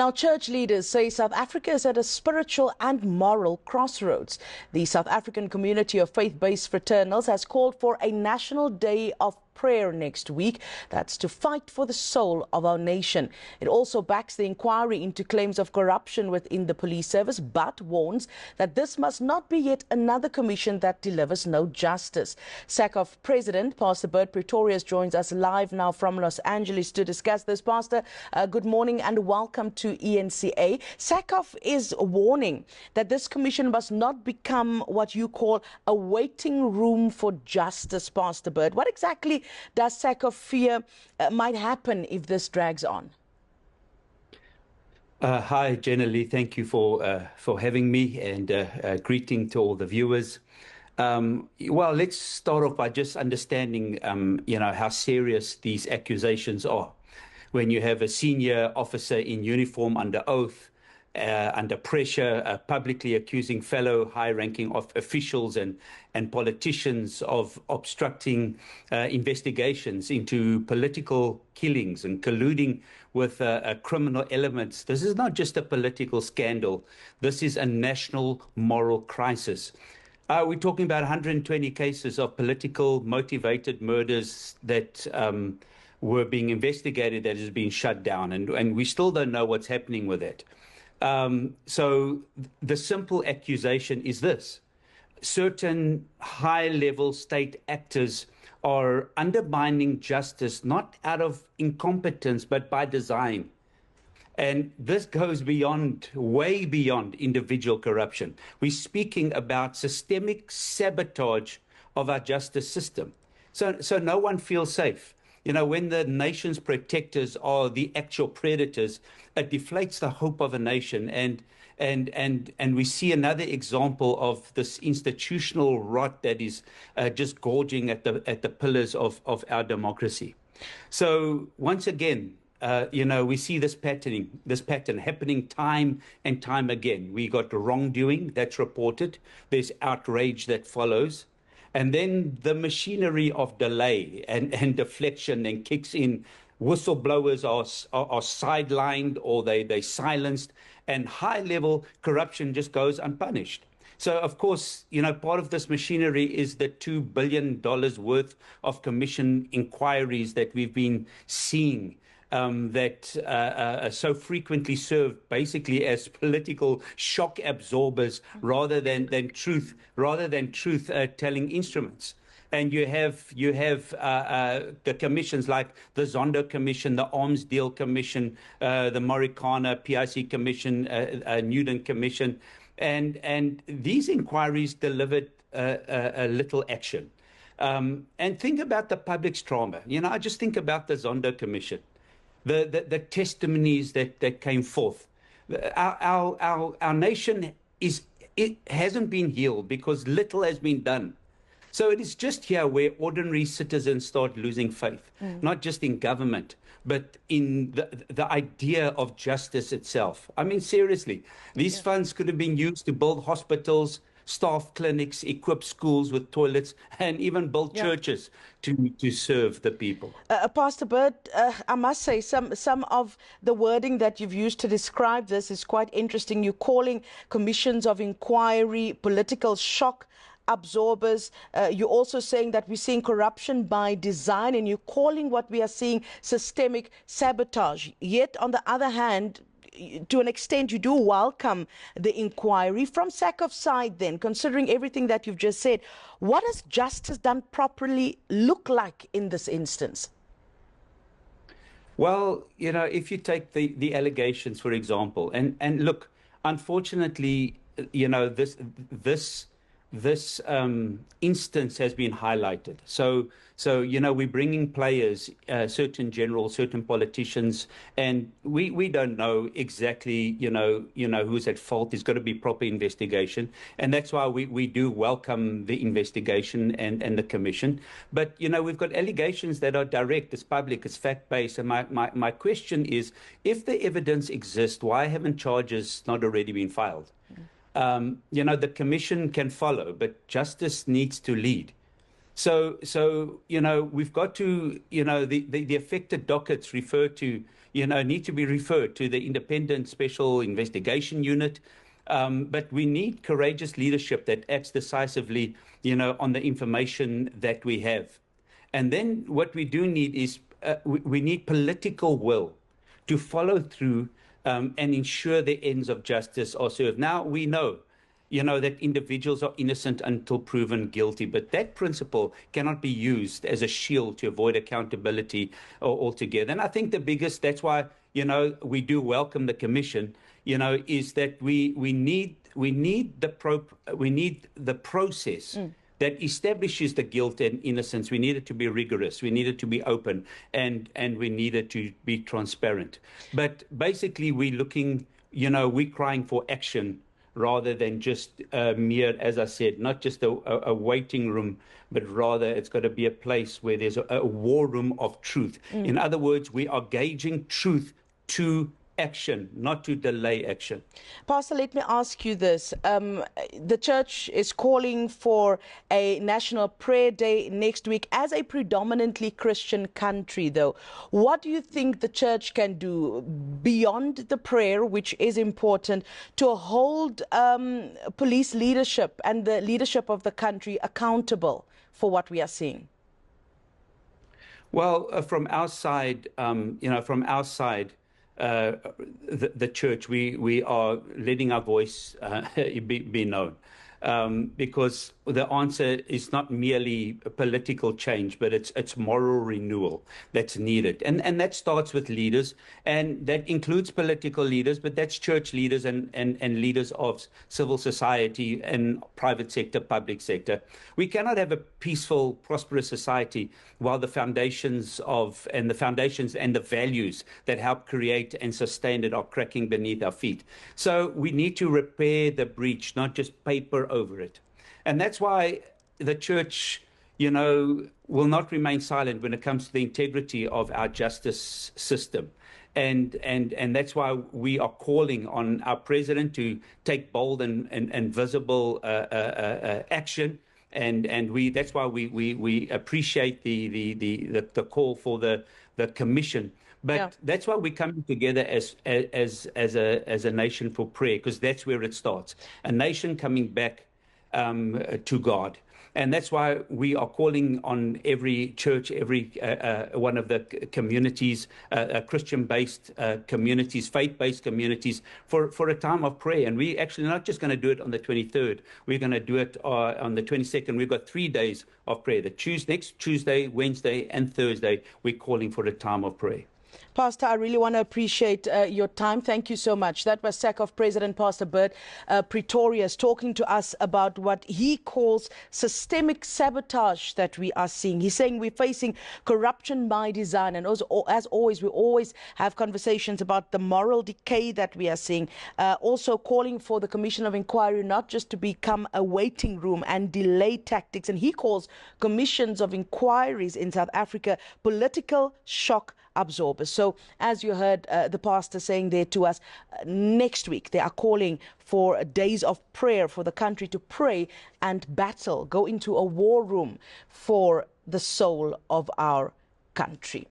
Now, church leaders say South Africa is at a spiritual and moral crossroads. The South African Community of Faith-Based Fraternals has called for a national day of prayer next week. That's to fight for the soul of our nation. It also backs the inquiry into claims of corruption within the police service, but warns that this must not be yet another commission that delivers no justice. SACOF President Pastor Bert Pretorius joins us live now from Los Angeles to discuss this. Pastor, good morning and welcome to ENCA. SACOF is warning that this commission must not become what you call a waiting room for justice, Pastor Bert. What exactly does SACOF fear might happen if this drags on? Hi, Jenna Lee. Thank you for having me, and greeting to all the viewers. Well, let's start off by just understanding, how serious these accusations are. When you have a senior officer in uniform under oath, under pressure, publicly accusing fellow high-ranking officials and politicians of obstructing investigations into political killings and colluding with criminal elements. This is not just a political scandal. This is a national moral crisis. We're talking about 120 cases of political motivated murders that were being investigated that has been shut down, and we still don't know what's happening with it. So the simple accusation is this: certain high-level state actors are undermining justice, not out of incompetence, but by design. And this goes beyond, way beyond individual corruption. We're speaking about systemic sabotage of our justice system. So no one feels safe. You know, when the nation's protectors are the actual predators, it deflates the hope of a nation. And we see another example of this institutional rot that is just gorging at the pillars of our democracy. So once again, we see this pattern happening time and time again. We got wrongdoing that's reported. There's outrage that follows. And then the machinery of delay and deflection then kicks in. Whistleblowers are sidelined, or they silenced, and high-level corruption just goes unpunished. So, of course, part of this machinery is the $2 billion worth of commission inquiries that we've been seeing, that so frequently serve basically as political shock absorbers rather than truth telling instruments. And you have the commissions like the Zondo Commission, the Arms Deal Commission, the Marikana PIC Commission, Newton Commission, and these inquiries delivered a little action. And think about the public's trauma. I just think about the Zondo Commission. The testimonies that came forth. Our nation hasn't been healed because little has been done. So it is just here where ordinary citizens start losing faith, not just in government, but in the idea of justice itself. I mean, seriously, these funds could have been used to build hospitals, staff clinics, equip schools with toilets, and even build churches to serve the people. Pastor Bert, I must say some of the wording that you've used to describe this is quite interesting. You're calling commissions of inquiry political shock absorbers. You're also saying that we're seeing corruption by design, and you're calling what we are seeing systemic sabotage. Yet, on the other hand, to an extent, you do welcome the inquiry. From SACOF's side then, considering everything that you've just said, what does justice done properly look like in this instance? Well, if you take the allegations, for example, and look, unfortunately, this instance has been highlighted. So we're bringing players, certain generals, certain politicians, and we don't know exactly, who's at fault. There's got to be proper investigation, and that's why we do welcome the investigation and the commission. But we've got allegations that are direct, it's public, it's fact-based, and my question is, if the evidence exists, why haven't charges not already been filed? The commission can follow, but justice needs to lead. So we've got to, the affected dockets refer to, need to be referred to the Independent Special Investigation Unit. But we need courageous leadership that acts decisively, on the information that we have. And then what we do need is we need political will to follow through and ensure the ends of justice are served. Now, we know, that individuals are innocent until proven guilty, but that principle cannot be used as a shield to avoid accountability altogether. And I think that's why, we do welcome the commission, is that we need the process that establishes the guilt and innocence. We need it to be rigorous. We need it to be open, and we need it to be transparent. But basically, we're crying for action rather than just mere, as I said, not just a waiting room, but rather it's got to be a place where there's a war room of truth. In other words, we are gauging truth to action, not to delay action. Pastor, let me ask you this. The church is calling for a national prayer day next week. As a predominantly Christian country, though, what do you think the church can do beyond the prayer, which is important, to hold police leadership and the leadership of the country accountable for what we are seeing? Well, from our side, the church, we are letting our voice be known, because the answer is not merely political change, but it's moral renewal that's needed. And that starts with leaders, and that includes political leaders, but that's church leaders and leaders of civil society and private sector, public sector. We cannot have a peaceful, prosperous society while the foundations and the values that help create and sustain it are cracking beneath our feet. So we need to repair the breach, not just paper over it. And that's why the church, will not remain silent when it comes to the integrity of our justice system. And that's why we are calling on our president to take bold and visible action. And that's why we appreciate the call for the commission. But that's why we're coming together as a nation for prayer, because that's where it starts. A nation coming back to God. And that's why we are calling on every church, every one of the communities, Christian-based communities, faith-based communities, for a time of prayer. And we actually not just going to do it on the 23rd. We're going to do it on the 22nd. We've got 3 days of prayer. Next Tuesday, Wednesday, and Thursday, we're calling for a time of prayer. Pastor, I really want to appreciate your time. Thank you so much. That was SACOF President Pastor Bert Pretorius talking to us about what he calls systemic sabotage that we are seeing. He's saying we're facing corruption by design. And as always, we always have conversations about the moral decay that we are seeing. Also calling for the Commission of Inquiry not just to become a waiting room and delay tactics. And he calls commissions of inquiries in South Africa political shock absorbers. So as you heard the pastor saying there to us, next week they are calling for days of prayer for the country to pray and battle, go into a war room for the soul of our country.